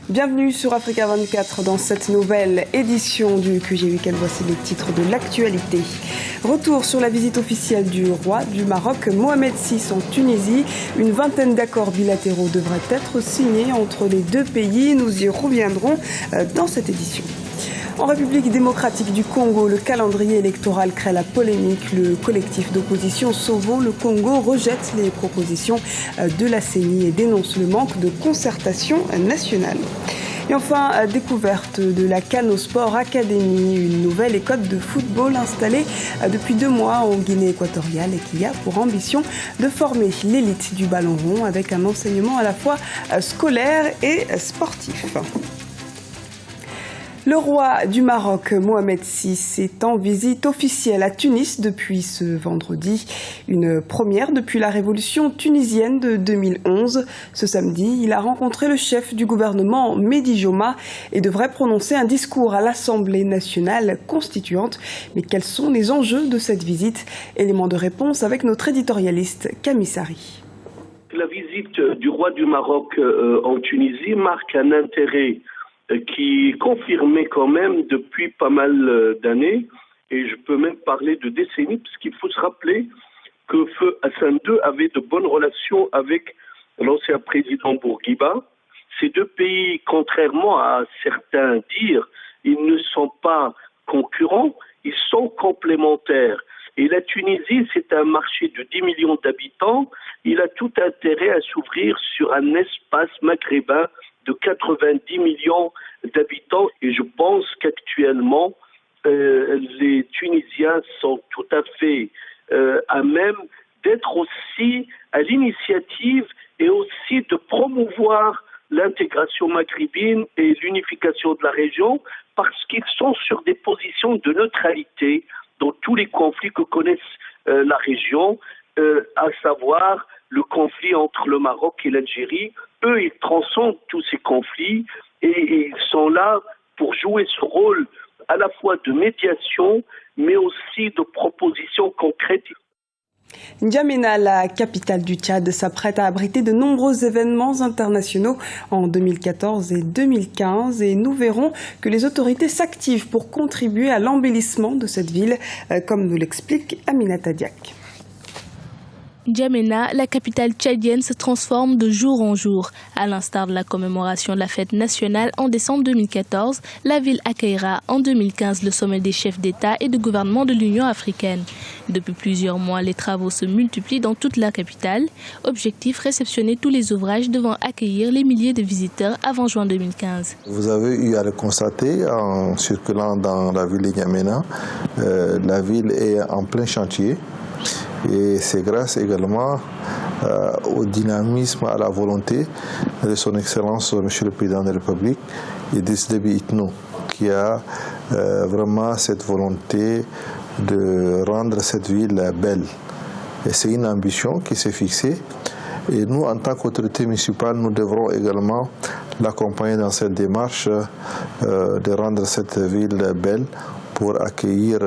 Bienvenue sur Africa 24 dans cette nouvelle édition du QG Week-end. Voici les titres de l'actualité. Retour sur la visite officielle du roi du Maroc, Mohamed VI en Tunisie. Une vingtaine d'accords bilatéraux devraient être signés entre les deux pays. Nous y reviendrons dans cette édition. En République démocratique du Congo, le calendrier électoral crée la polémique. Le collectif d'opposition Sauvons le Congo rejette les propositions de la CENI et dénonce le manque de concertation nationale. Et enfin, découverte de la Kano Sport Academy, une nouvelle école de football installée depuis 2 mois en Guinée équatoriale et qui a pour ambition de former l'élite du ballon rond avec un enseignement à la fois scolaire et sportif. Le roi du Maroc, Mohamed VI, est en visite officielle à Tunis depuis ce vendredi. Une première depuis la révolution tunisienne de 2011. Ce samedi, il a rencontré le chef du gouvernement, Mehdi Joma, et devrait prononcer un discours à l'Assemblée nationale constituante. Mais quels sont les enjeux de cette visite? Élément de réponse avec notre éditorialiste Camille Sari. La visite du roi du Maroc en Tunisie marque un intérêt qui est confirmé quand même depuis pas mal d'années, et je peux même parler de décennies, puisqu'il faut se rappeler que Feu Hassan II avait de bonnes relations avec l'ancien président Bourguiba. Ces deux pays, contrairement à certains dire, ils ne sont pas concurrents, ils sont complémentaires. Et la Tunisie, c'est un marché de 10 millions d'habitants. Il a tout intérêt à s'ouvrir sur un espace maghrébin de 90 millions d'habitants. Et je pense qu'actuellement, les Tunisiens sont tout à fait à même d'être aussi à l'initiative et aussi de promouvoir l'intégration maghrébine et l'unification de la région, parce qu'ils sont sur des positions de neutralité dans tous les conflits que connaissent la région, à savoir le conflit entre le Maroc et l'Algérie. Eux, ils transcendent tous ces conflits et ils sont là pour jouer ce rôle à la fois de médiation, mais aussi de proposition concrète. N'Djamena, la capitale du Tchad, s'apprête à abriter de nombreux événements internationaux en 2014 et 2015 et nous verrons que les autorités s'activent pour contribuer à l'embellissement de cette ville, comme nous l'explique Aminata Diak. N'Djamena, la capitale tchadienne, se transforme de jour en jour. À l'instar de la commémoration de la fête nationale en décembre 2014, la ville accueillera en 2015 le sommet des chefs d'État et de gouvernement de l'Union africaine. Depuis plusieurs mois, les travaux se multiplient dans toute la capitale. Objectif, réceptionner tous les ouvrages devant accueillir les milliers de visiteurs avant juin 2015. Vous avez eu à le constater en circulant dans la ville de N'Djamena. La ville est en plein chantier. Et c'est grâce également au dynamisme, à la volonté de son Excellence, Monsieur le Président de la République, Idriss Déby Itno, qui a vraiment cette volonté de rendre cette ville belle. Et c'est une ambition qui s'est fixée. Et nous, en tant qu'autorité municipale, nous devrons également l'accompagner dans cette démarche de rendre cette ville belle, pour accueillir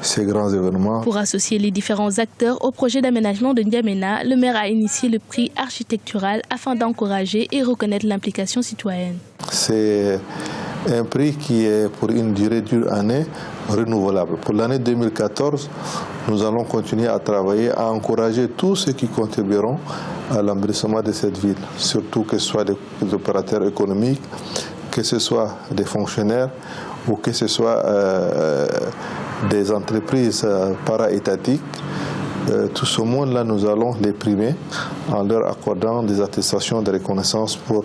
ces grands événements. Pour associer les différents acteurs au projet d'aménagement de N'Djamena, le maire a initié le prix architectural afin d'encourager et reconnaître l'implication citoyenne. C'est un prix qui est pour une durée d'une année renouvelable. Pour l'année 2014, nous allons continuer à travailler, à encourager tous ceux qui contribueront à l'embellissement de cette ville, surtout que ce soit des opérateurs économiques, que ce soit des fonctionnaires, ou que ce soit des entreprises para-étatiques. Tout ce monde-là, nous allons les primer en leur accordant des attestations de reconnaissance pour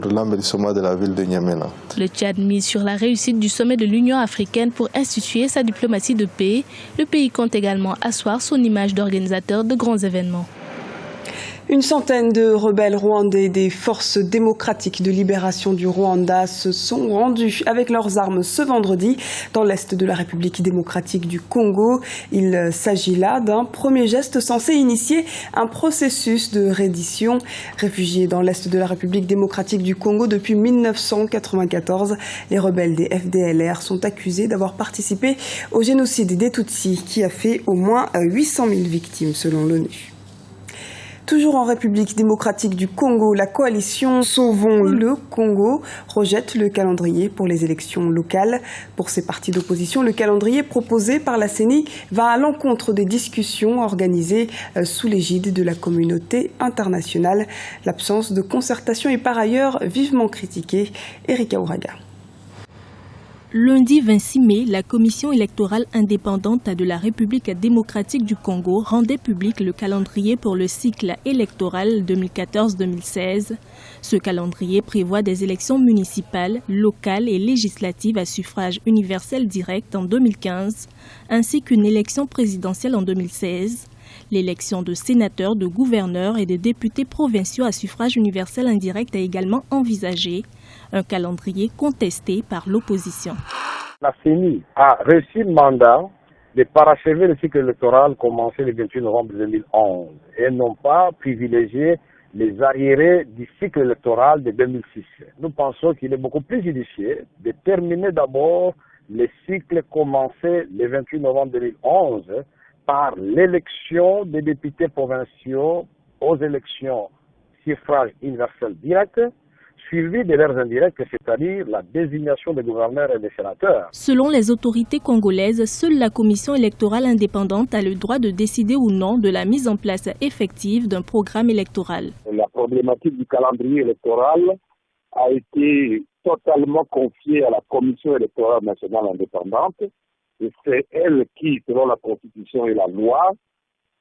l'embellissement de la ville de N'Djamena. Le Tchad mise sur la réussite du sommet de l'Union africaine pour instituer sa diplomatie de paix. Le pays compte également asseoir son image d'organisateur de grands événements. Une centaine de rebelles rwandais des forces démocratiques de libération du Rwanda se sont rendus avec leurs armes ce vendredi dans l'est de la République démocratique du Congo. Il s'agit là d'un premier geste censé initier un processus de reddition. Réfugiés dans l'est de la République démocratique du Congo depuis 1994, les rebelles des FDLR sont accusés d'avoir participé au génocide des Tutsis qui a fait au moins 800 000 victimes selon l'ONU. Toujours en République démocratique du Congo, la coalition Sauvons le Congo rejette le calendrier pour les élections locales. Pour ces partis d'opposition, le calendrier proposé par la CENI va à l'encontre des discussions organisées sous l'égide de la communauté internationale. L'absence de concertation est par ailleurs vivement critiquée. Erika Ouraga. Lundi 26 mai, la Commission électorale indépendante de la République démocratique du Congo rendait public le calendrier pour le cycle électoral 2014-2016. Ce calendrier prévoit des élections municipales, locales et législatives à suffrage universel direct en 2015, ainsi qu'une élection présidentielle en 2016. L'élection de sénateurs, de gouverneurs et de députés provinciaux à suffrage universel indirect est également envisagée. Un calendrier contesté par l'opposition. La CENI a reçu le mandat de parachever le cycle électoral commencé le 28 novembre 2011 et non pas privilégier les arriérés du cycle électoral de 2006. Nous pensons qu'il est beaucoup plus judicieux de terminer d'abord le cycle commencé le 28 novembre 2011 par l'élection des députés provinciaux aux élections suffrage universel direct, suivi de leurs indirects, c'est-à-dire la désignation des gouverneurs et des sénateurs. Selon les autorités congolaises, seule la commission électorale indépendante a le droit de décider ou non de la mise en place effective d'un programme électoral. La problématique du calendrier électoral a été totalement confiée à la commission électorale nationale indépendante et c'est elle qui, selon la Constitution et la loi,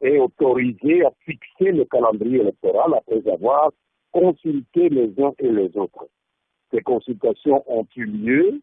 est autorisée à fixer le calendrier électoral après avoir consulter les uns et les autres. Ces consultations ont eu lieu,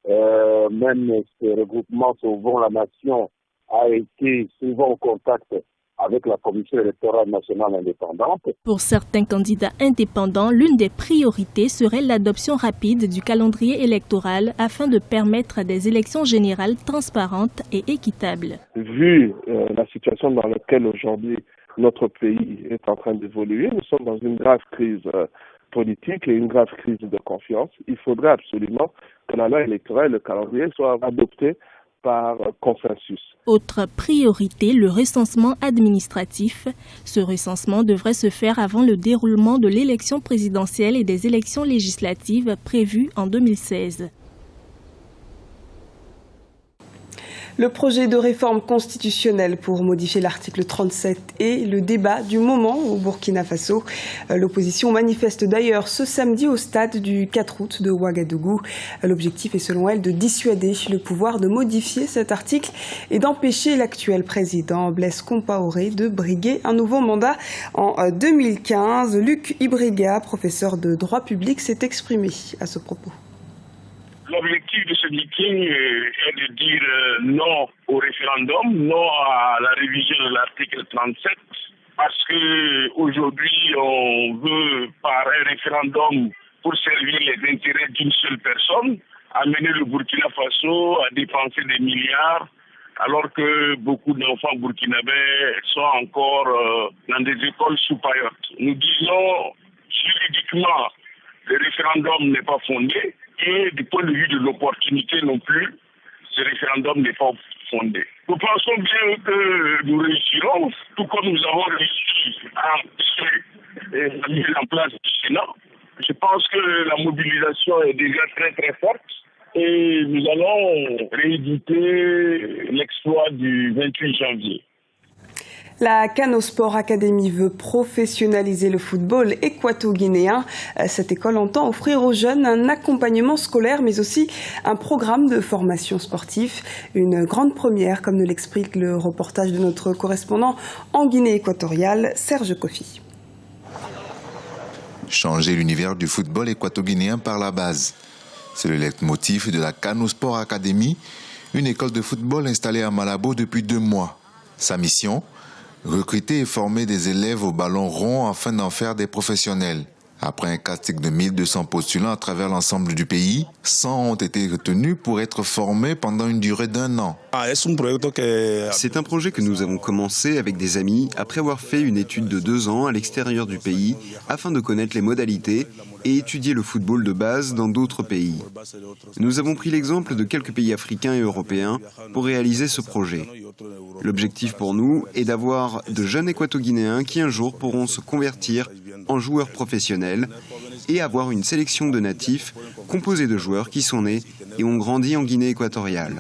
même ce regroupement Sauvons la Nation a été souvent en contact avec la Commission électorale nationale indépendante. Pour certains candidats indépendants, l'une des priorités serait l'adoption rapide du calendrier électoral afin de permettre des élections générales transparentes et équitables. Vu la situation dans laquelle aujourd'hui notre pays est en train d'évoluer, nous sommes dans une grave crise politique et une grave crise de confiance. Il faudrait absolument que la loi électorale et le calendrier soient adoptés par consensus. Autre priorité, le recensement administratif. Ce recensement devrait se faire avant le déroulement de l'élection présidentielle et des élections législatives prévues en 2016. Le projet de réforme constitutionnelle pour modifier l'article 37 est le débat du moment au Burkina Faso. L'opposition manifeste d'ailleurs ce samedi au stade du 4 août de Ouagadougou. L'objectif est selon elle de dissuader le pouvoir de modifier cet article et d'empêcher l'actuel président Blaise Compaoré de briguer un nouveau mandat en 2015. Luc Ibriga, professeur de droit public, s'est exprimé à ce propos. L'objectif de ce meeting est de dire non au référendum, non à la révision de l'article 37, parce qu'aujourd'hui, on veut, par un référendum, pour servir les intérêts d'une seule personne, amener le Burkina Faso à dépenser des milliards, alors que beaucoup d'enfants burkinabés sont encore dans des écoles sous-payotes. Nous disons, juridiquement, le référendum n'est pas fondé. Et du point de vue de l'opportunité non plus, ce référendum n'est pas fondé. Nous pensons bien que nous réussirons, tout comme nous avons réussi à empêcher la mise en place du Sénat. Je pense que la mobilisation est déjà très très forte et nous allons rééditer l'exploit du 28 janvier. La Kano Sport Academy veut professionnaliser le football équato-guinéen. Cette école entend offrir aux jeunes un accompagnement scolaire, mais aussi un programme de formation sportive. Une grande première, comme nous l'explique le reportage de notre correspondant en Guinée équatoriale, Serge Kofi. Changer l'univers du football équato-guinéen par la base. C'est le leitmotiv de la Kano Sport Academy, une école de football installée à Malabo depuis 2 mois. Sa mission ? Recruter et former des élèves au ballon rond afin d'en faire des professionnels. Après un casting de 1200 postulants à travers l'ensemble du pays, 100 ont été retenus pour être formés pendant une durée d'1 an. C'est un projet que nous avons commencé avec des amis après avoir fait une étude de 2 ans à l'extérieur du pays afin de connaître les modalités et étudier le football de base dans d'autres pays. Nous avons pris l'exemple de quelques pays africains et européens pour réaliser ce projet. L'objectif pour nous est d'avoir de jeunes équato-guinéens qui un jour pourront se convertir en joueurs professionnels et avoir une sélection de natifs composée de joueurs qui sont nés et ont grandi en Guinée équatoriale.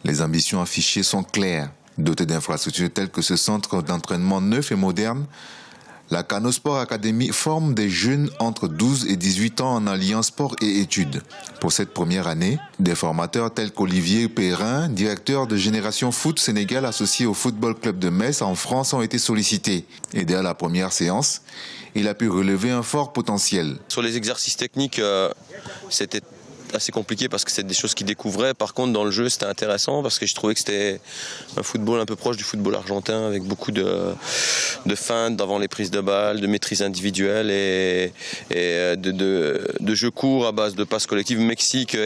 Les ambitions affichées sont claires. Dotées d'infrastructures telles que ce centre d'entraînement neuf et moderne, la Canosport Academy forme des jeunes entre 12 et 18 ans en alliant sport et études. Pour cette première année, des formateurs tels qu'Olivier Perrin, directeur de Génération Foot Sénégal associé au Football Club de Metz en France, ont été sollicités. Et dès la première séance, il a pu relever un fort potentiel. Sur les exercices techniques, c'était assez compliqué parce que c'était des choses qu'il découvrait. Par contre, dans le jeu, c'était intéressant parce que je trouvais que c'était un football un peu proche du football argentin avec beaucoup de feintes avant les prises de balles, de maîtrise individuelle et de jeux courts à base de passes collectives. Mexique,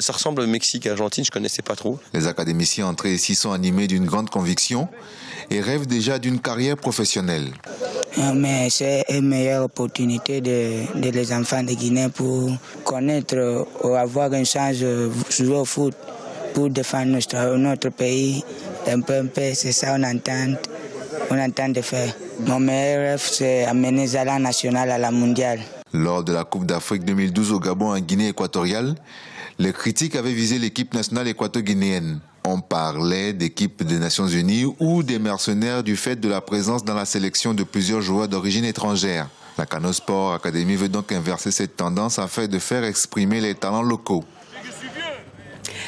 ça ressemble au Mexique et Argentine, je connaissais pas trop. Les académiciens entrés ici sont animés d'une grande conviction et rêvent déjà d'une carrière professionnelle. Mais c'est une meilleure opportunité de les enfants de Guinée pour connaître ou avoir une chance de jouer au foot pour défendre notre pays. Un peu, c'est ça on entend de faire. Mon meilleur rêve, c'est amener Zala national à la mondiale. Lors de la Coupe d'Afrique 2012 au Gabon en Guinée équatoriale, les critiques avaient visé l'équipe nationale équato-guinéenne. On parlait d'équipe des Nations Unies ou des mercenaires du fait de la présence dans la sélection de plusieurs joueurs d'origine étrangère. La Canosport Academy veut donc inverser cette tendance afin de faire exprimer les talents locaux.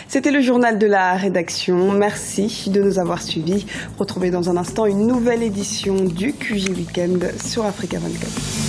C'était le journal de la rédaction. Merci de nous avoir suivis. Retrouvez dans un instant une nouvelle édition du QG Weekend sur Africa 24.